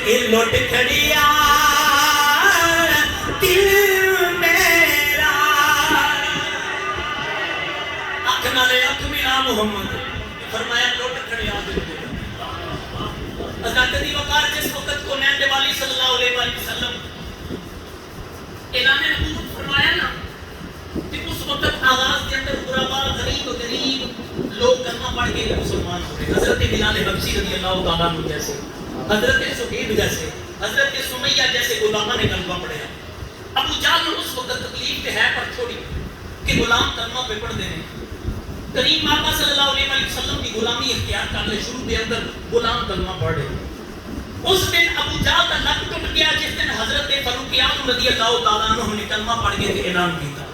لٹ کھڑیا دل میرا اکھ نالے اکھ ملا محمد فرمایا لٹ کھڑیا دل میرا حضرت دی وقار جس وقت کو نین دے والی صلی اللہ علیہ وسلم اعلان نبوت فرمایا نا کہ اس وقت آغاز کے اندر غربا غریب لوگ کلمہ پڑھ کے مسلمان ہو گئے. حضرت بلال حبشی رضی اللہ تعالیٰ عنہ جیسے, حضرت سہیب جیسے, حضرت سمیہ جیسے غلاموں نے کلمہ پڑھا. ابو جہل نے اس وقت تکلیف کے ہے پر چھوڑی کہ غلام کلمہ پہ پڑھ دینے. کریم آقا صلی اللہ علیہ وسلم کی غلامی اختیار کر لے, شروع کے اندر غلام کلمہ پڑھ رہے. اس دن ابو جہل کا نک ٹوٹ گیا جس دن حضرت فاروق اعظم رضی اللہ تعالیٰ عنہ نے کلمہ پڑھ کے اعلان کیا.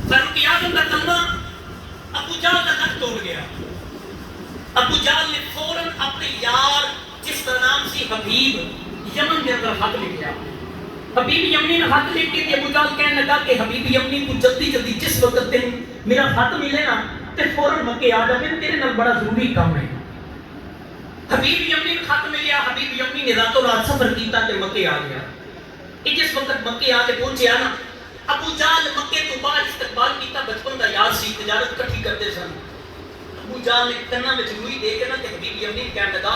فاروق اعظم کا کلمہ ابو جہل کا نک توڑ گیا. ابو جہل نے فوراً اپنے یار جس کا نام سی حبیب یمن کے اندر خط لکھا. حبیب یمنی نے خط لکھ کے ابو جہل کہنے لگا کہ حبیب یمنی کو جلدی جلدی جس وقت تین میرا خط ملے نا تے فوراً مکے آ جا, میں تیرے نال بڑا ضروری کام ہے. حبیب یمنی کو خط ملیا. حبیب یمنی نے راتوں رات سفر کیتا تے مکے آ گیا. جس وقت مکے آ کے پہنچیا نا, ابو جہل مکے تو بعد استقبال کیتا. بچپن دا یار سی, تجارت کٹھی کرتے سن. ابو جہل نے کنا وچ روئی دے کے نا تے حبیب یمنی کہنے لگا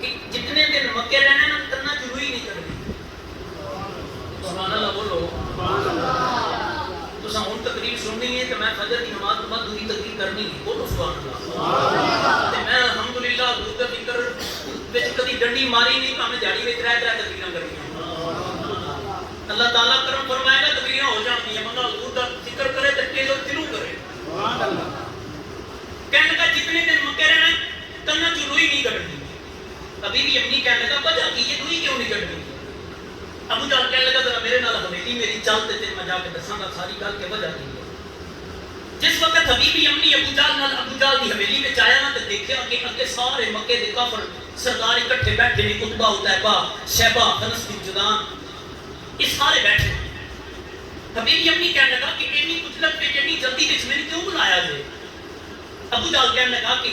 کہ جتنے دن مکے رہنا نا کنا وچ روئی نہیں کرنی. سبحان اللہ بولو. تساں ہن تقریر سننی ہے کہ میں فجر کی نماز کے بعد دوسری تقریر کرنی ہے. بولو سبحان اللہ. تے میں الحمدللہ حضور دا ذکر وچ کبھی ڈنڈی ماری نہیں, کہ میں جاڑی وچ رہ تقریراں کرنی. اللہ تعالیٰ کرم فرمائے گا تقریریں ہو جاتی ہیں. بندہ حضور دا ذکر کرے تے دلوں کرے. کہنے لگا جتنے دن مکے رہنا کنا چ روئی نہیں کٹنی. ابھی بھی اپنی کہنے لگا وجہ کی یہ روئی کیوں نہیں کٹنی. ابو جہل کہنے لگا ذرا میرے نال حویلی میری چل تے میں جا کے دساں گا ساری گل کہ وجہ کی ہے. جس وقت حبیب یمنی ابو جہل دی حویلی میں آیا نا تے دیکھا کہ اگے سارے مکے دے کافر سردار اکٹھے بیٹھے نے. قطبہ عتیبہ شیبہ انس بن جدعان یہ سارے بیٹھے. حبیب یمنی کہنے لگا کہ اتنی کچلت پہ اتنی جلدی وچ میں نے کیوں بلایا جے. ابو جہل کہنے لگا کہ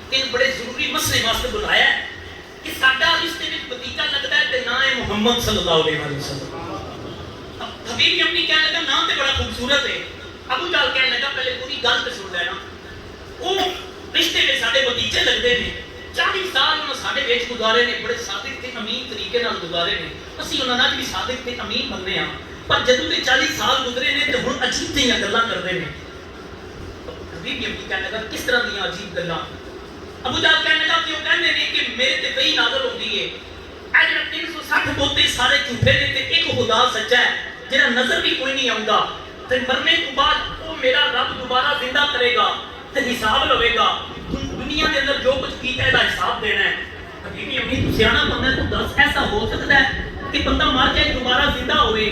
تین بڑے ضروری مسئلے واسطے بلایا ہے کہ ساڈا رشتے وچ بھتیجا لگدا ہے تے نام ہے محمد صلی اللہ علیہ وسلم. حبیب یمنی کہنے لگا نام تے بڑا خوبصورت ہے. ابو جہل کہنے لگا پہلے پوری گل تے سن لینا. وہ رشتے وچ ساڈے بھتیجے لگدے نے. 40 سال انہوں ساڈے وچ گزارے نے, بڑے صادق تے امین طریقے نال گزارے نے. اسی انہاں نال بھی صادق تے امین بننے ہاں. پر جدوں تے 40 سال گزرے نے تے ہن عجیب جیاں گلاں کردے نے. حبیب یمنی کہنے لگا کس طرح دیاں عجیب گلاں. ابو جہل کہنے لگا کہ وہ کہندے نے کہ میرے تے وہی نازل ہوندی ہے. اے جڑا 360 بوتے سارے جھوٹے نے تے ایک خدا سچا ہے جڑا نظر بھی کوئی نہیں آوندا. تے مرنے تو بعد وہ میرا رب دوبارہ زندہ کرے گا تے حساب لوے گا. دنیا کے اندر جو کچھ کیتا ہے دا حساب دینا ہے. حبیب یمنی تو سیاںا بندہ ہے, تو دس ایسا ہو سکتا ہے کہ بندہ مر جائے دوبارہ زندہ ہوئے.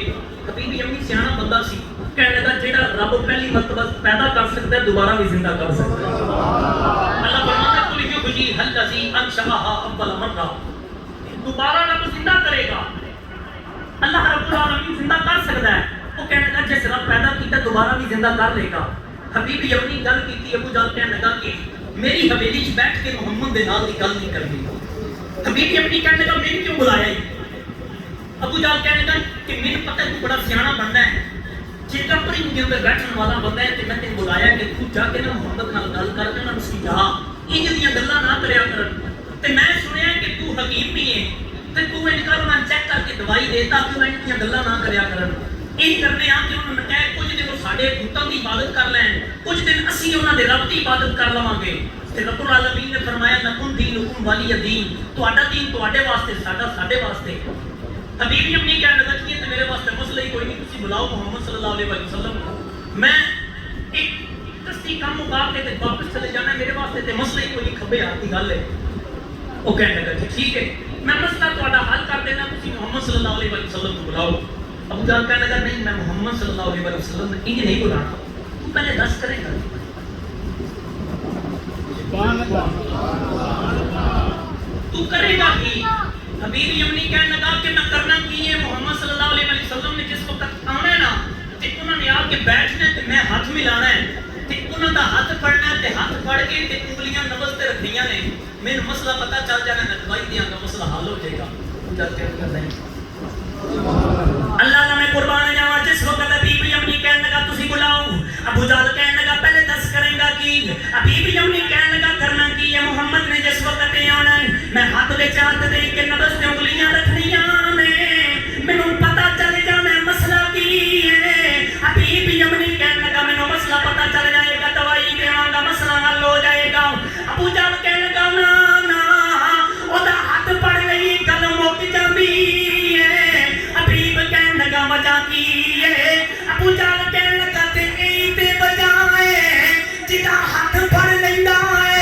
حبیب یمنی سیاںا بندہ سی. کہنے لگا جیڑا رب پہلی مرتبہ پیدا کر سکتا ہے دوبارہ بھی زندہ کر سکتا ہے. اللہ فرماتا ہے کل یحیی الذی انشأھا اول مرہ. دوبارہ رب زندہ کرے گا. اللہ رب العالمین زندہ کر سکتا ہے. وہ کہنے لگا جس رب پیدا کیتا دوبارہ بھی زندہ کر لے گا. حبیب یمنی گل کیتی. ابو جہل کہنے لگا کہ میری حویلی وچ بیٹھ کے محمد دے نال دی گل نہیں کرنی. حبیب یمنی کہنے لگا میں کیوں بلایا ہے. ابو جہل کہنے لگا کہ مجھے پتہ ہے تو بڑا سیاںا بننا ہے, جیتا پری مجھے اندر بیٹھنے والا بندہ ہے تے میں تینوں بلایا کہ تو جا کے نا محمد نال گل کر کے نا سمجھا انج دیاں گلاں نہ کریا کر. تے میں سنیا کہ تو حکیم نہیں ہے تے تو ان کر انہاں چیک کر کے دوائی دے تاکہ انہاں دیاں گلاں نہ کریا کرن. یہ کرنے آ کہ انہوں نے کہا کچھ دن ساڈے بتاں دی عبادت کر لین, کچھ دن اسی انہاں دے رب دی عبادت کر لواں گے. تے رب العالمین نے فرمایا لکم دینکم ولی دین. تہاڈا دین تہاڈے واسطے, ساڈا ساڈے واسطے. حبیب یمنی کہنے لگا کہ یہ میرے واسطے مسئلہ ہی کوئی نہیں, تسی بلاؤ محمد صلی اللہ علیہ وسلم. میں ایک دستی کام مکا کے تے واپس چلے جانا, میرے واسطے تے مسئلہ ہی کوئی نہیں, کھبے ہاتھ دی گل ہے. وہ کہنے لگا کہ ٹھیک ہے میں مسئلہ تہاڈا حل کر دینا, تسی محمد صلی اللہ علیہ وسلم کو بلاؤ. ابو جہل کہنے لگا نہیں میں محمد صلی اللہ علیہ وسلم نے انج نہیں بلانا, تو پہلے دس کرے گا. تو کرے گا کی. حبیب یمنی کہنے لگا کہ میں کرنا کی ہے. محمد صلی اللہ علیہ وسلم نے جس وقت آنا ہے نا تے انہوں نے آ کے بیٹھنا ہے تے میں ہاتھ ملانا ہے تے انہوں دا ہاتھ پھڑنا ہے تے ہاتھ پھڑ کے تے انگلیاں نبض تے رکھنیاں نے. مینوں مسئلہ پتہ چل جانا, میں دوائی दियां का मसला हल हो जाएगा। जल कहने लगा नहीं अल्लाह मैं कुर्बान जावा। जिस वक्त बीबी अम्मी कहने लगा तुसी बुलाओ, अबू जहल कहने लगा पहले दस करेगा की। बीबी अम्मी कहने लगा करना की है, मुहम्मद ने जिस वक्त आना है मैं हाथ दे चाहत दे के नबस ते उंगलियां रखनियां ने, मैनू पता चल जाना मसला की है। बीबी अम्मी कहने लगा मैनू मसला पता चल जाएगा, दवाई देवांगा, मसला हल हो जाएगा। अबू जहल कहने लगा ना ना ओदा हाथ पड़ गई गल मुक जांदी है। हबीब कहने लगा वजह की है। अबू जहल कहने लगा ते यही ते वजह है जिदा हाथ फड़ लैंदा है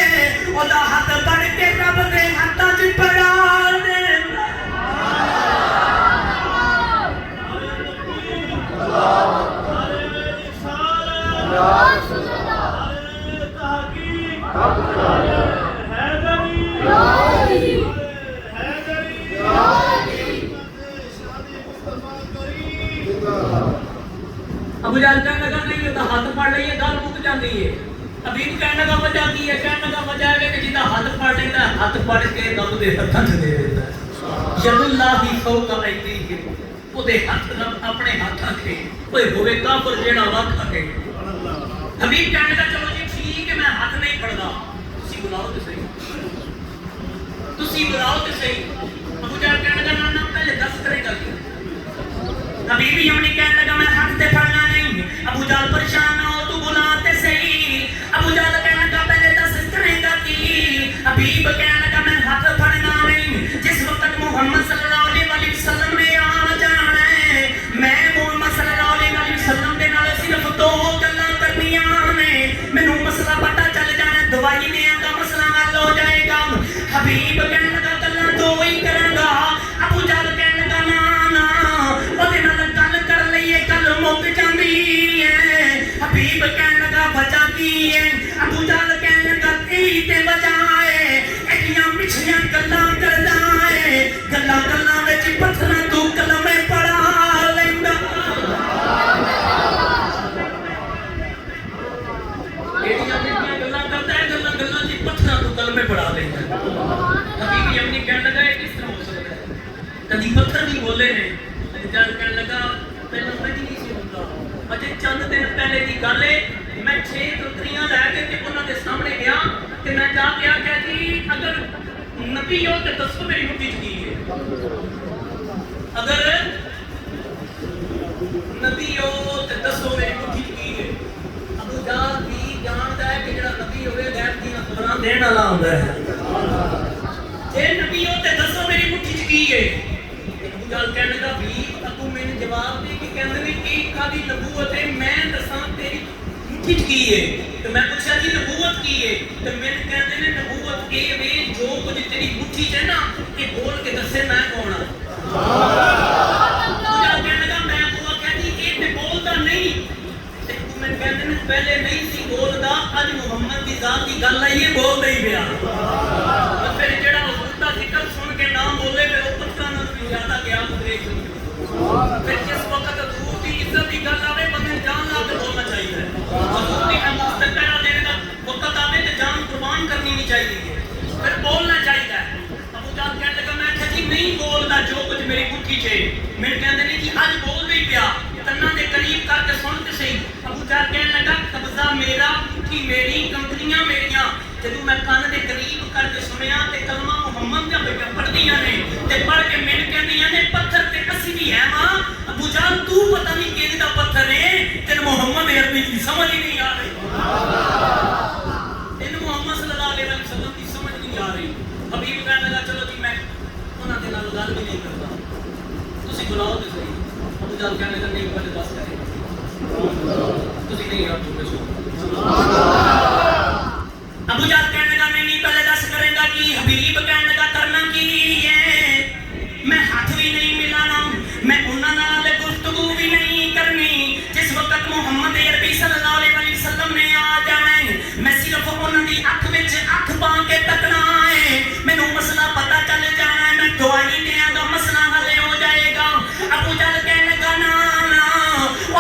ओदा हाथ फड़ के रब दे हाथां च पड़ा देंदा। अबू जहल कहने लगा नहीं ओदा हाथ फड़ लईए गल मुक जाती है। हबीब कहने लगा वजह की है, कहने लगा वजह है कि जिदा हाथ फड़ लेंदा हाथ फड़ के रब दे हत्थां च दे देंदा है। यदुल्लाही फौका ऐदीहिम ओदे हत्थ रब अपने हाथां ते ओए होवे काफर जेड़ा वख है। हबीब कहने लगा चलो जी ठीक है मैं हाथ नहीं फड़दा, तुसी बुलाओ ते सही, तुसी बुलाओ ते सही। अबू जहल कहने लगा ना पहले दस करेगा की। हबीबी अम्मी कहने लगा मैं हाथ ते फड़ना नहीं। अबू जहल परेशान ना हो तू बुला ते सही। अबू जहल कहने लगा पहले दस करेगा की। हबीब कहने लगा मैं हाथ फड़ना नहीं। जिस वक्त मुहम्मद सल्लल्लाहु अलैहि वसल्लम ने आ जाना है मैं मुहम्मद सल्लल्लाहु अलैहि वसल्लम दे नाल सिर्फ दो गल्लां करनियां ने, मैनू मसला पता चल जाना, दवाई देंगा मसला हल हो जाएगा। हबीब कहने लगा गल्लां दो ही करांगा। अबू जहल कहने लगा ना ना ओदे नाल गल कर लईए गल मुक जांदी है। हबीब कहने लगा वजह की है। अबू जहल कहने लगा यही ते वजह है एडियां पिछलियां गल्लां करदा है, गल्लां गल्लां विच पत्थरां तू कलमे पढ़ा लैंदा। एडियां पिछलियां गल्लां करदा है, गल्लां गल्लां च पत्थरां तू कलमे पढ़ा लैंदा। हबीबी अम्मी कहने लगा ये किस तरह हो सकता है, कभी पत्थर भी बोले ने। जल कहने लगा पहले मैं नहीं सी हुंदा, अजे चंद दिन पहले की गल है मैं 6 तकरीयां लैके ते उन्हां दे सामने गया ते मैं जा के आख्या जी अगर नबी हो ते दसो मेरी मुट्ठी च की है, अगर नबी हो ते दसो मेरी मुट्ठी च की है। अबू जहल भी जानदा है कि जेड़ा नबी होवे गैर दी खबरां देण वाला हुंदा है, जे नबी हो ते दसो मेरी मुट्ठी च की है। अबू जहल कहने लगा भी अबू मैंने जवाब दे के कहंदे ने की कादी नबूवत है मैं दसां तेरी मुट्ठी च की है। तो मैं पूछा जी नबूवत की है तो मैंने कहंदे ने नबूवत ए वे जो कुछ तेरी मुट्ठी च है ना ये बोल के दसे मैं कौन हां। अबू जहल कहने लगा मैं को आख्या जी ए ते बोलदा नहीं ते मैं कहंदे ने पहले नहीं सी बोलदा अज मुहम्मद दी जात दी गल आई है बोलदा ही पिया। फिर जेड़ा हुजूर दा जिक्र सुन के नाम बोले फिर वो पत्थरां नाल भी ज्यादा गया मुदरेक। फिर जिस वक्त हुजूर दी इज्जत दी गल आवे बंदे जान ला के बोलना चाहिए। हुजूर दी हमत पे पैरा देने दा वक्त आवे ते जान कुर्बान करनी नहीं चाहिए, फिर बोलना चाहिए। अबू जहल कहने लगा मैं आख्या जी नहीं बोलदा जो कुछ मेरी मुट्ठी च है। मैंने कहंदे ने जी अज बोलदा ही पिया, कन्नां दे करीब करके सुन ते सही। अबू जहल कहने लगा कब्जा मेरा मुट्ठी मेरी कंकड़ियां मेरियां। जदों मैं कान दे करीब करके सुनिया ते कलमा मुहम्मद दा पढ़दियां ने ते पढ़ के मैंने कहंदियां ने पत्थर ते असी भी है मां। अबू जहल तू पता नहीं किस दा पत्थर है तेरे मुहम्मद अरबी की समझ ही नहीं आ रही, तेरे मुहम्मद सल्लल्लाहु अलैहि वसल्लम की समझ नहीं आ रही। हबीब कहने लगा चलो जी मैं उन्हां दे नाल गल भी नहीं करदा, तुसी बुलाओ ते सही। अबू जहल कहने लगा नहीं पहले दस करे तुसी नहीं आप चुप हो। अबू जहल कहने लगा नहीं पहले दस करेगा की। हबीब कहने लगा करना की है मैं हाथ भी नहीं मिलाना, मैं उन्हां नाल गुफ्तगू भी नहीं करनी। जिस वक्त मुहम्मद अरबी सल्लल्लाहु अलैहि वसल्लम ने आ जाना है मैं सिर्फ उन्हां दी अख विच अख पा के तकना है, मैनू मसला पता चल जाना है, मैं दवाई देंगा मसला हल हो जाएगा। अबू जहल कहने लगा ना ना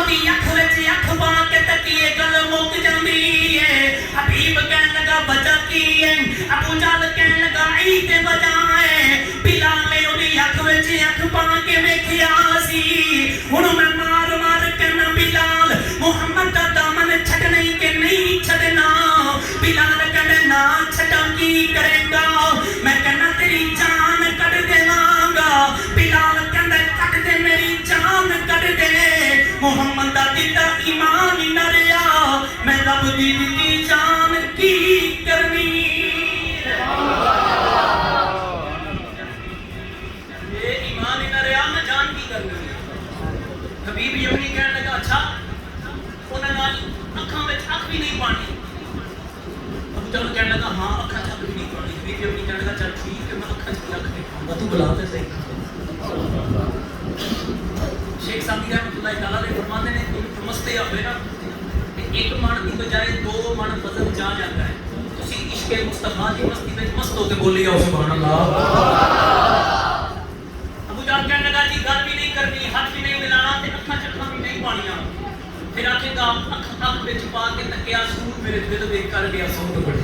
ओदी अख विच अख पा के तकीए गल मुक जांदी है। हबीब कहने लगा वजह की है। अबू जहल कहने लगा ई ते वजह है तू बुला तो सही। शेख साहब रहमतुल्लाह तआला ने फरमाते हैं तुम समझते हो ना एक मन की बजाय दो मन वजन जा जाता है। तुसी इश्क मुस्तफा की मस्ती में मस्त होके बोली आओ सुभान अल्लाह। अबू जान कहने लगा जी गल भी नहीं करनी, हाथ भी नहीं मिलाना ते अखां चखा भी नहीं पानियां। फिर आखेगा अख विच पा के तकिया सूर मेरे दिल देख कर गया सौ टुकड़े।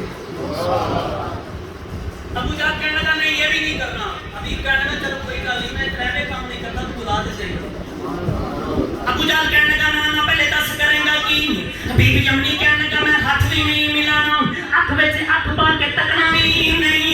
अबू जान कहने लगा नहीं ये भी नहीं करना। अभी कहने लगा चलो कोई गल नहीं मैं त्रेवे काम नहीं करता, तू बुला दे सही। अबू जान कहने लगा ना पहले दस करेंगा कि बीबी यमनी कहने लगा मैं हाथ भी नहीं मिलाना, अख विच अख पा के तकना भी नहीं